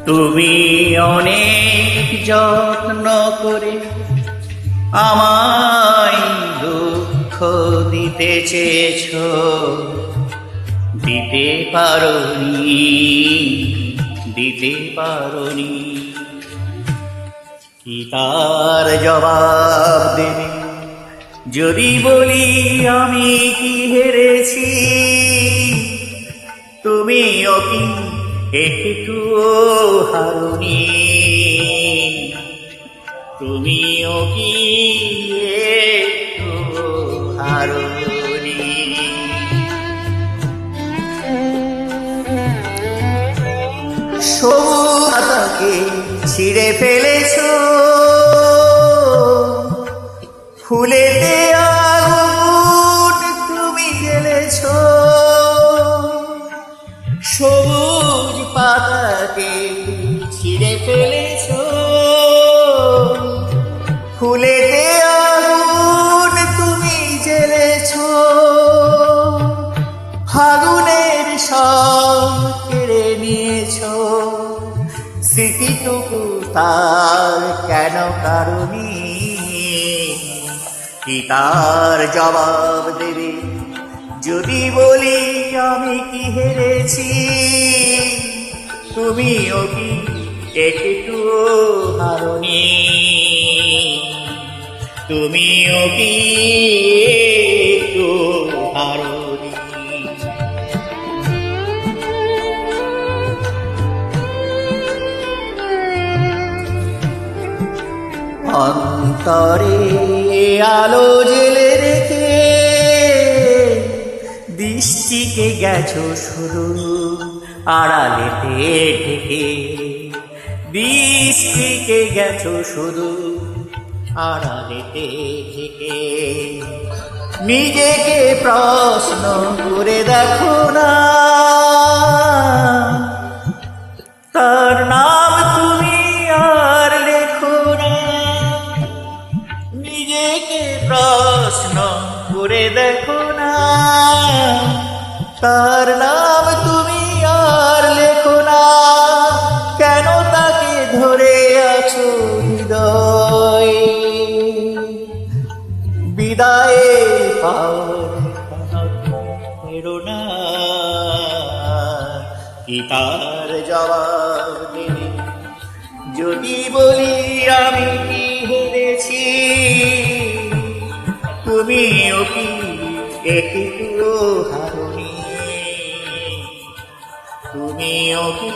তুমি অনেক যত্ন করে আমায় দুঃখ দিতে চেয়েছ, দিতে পারোনি। কি তার জবাব দেবে যদি বলি আমি কি হেরেছি? তুমিও কি একটু হারোনি? তুমিও কি একটু হারোনি? সবুজ পাতাকে ছিঁড়ে ফেলেছ, ফুলেতে আগুন তুমি জ্বেলেছ। সবুজ পাতাকে ছিঁড়ে ফেলেছ, ফুলেতে আগুন তুমি জ্বেলেছ। ফাগুনের সব কেড়ে নিয়েছ, স্মৃতিটুকু তার কেন কারণী? কি তার জবাব দেবে যদি বলি আমি কি হেরেছি? তুমিও কি একটু হারোনি? তুমিও কি একটু হারোনি? অন্তরে আলো জেলে রেখে দৃষ্টিকে গেছো শুধু আড়ালেতে ঢেকে। দৃষ্টিকে গেছো শুধু আড়ালেতে ঢেকে। নিজেকে প্রশ্ন করে দেখো না, তার নাম তুমি আর লেখো না। নিজেকে প্রশ্ন করে দেখো না, তার নাম তুমি আর লেখো না। কেন তাকে ধরে আছো হৃদয়ে? বিদায়ে পাও না। কি তার জবাব দেবে যদি বলি আমি কি হেরেছি? তুমিও কি একটু হারোনি? তুমিও কি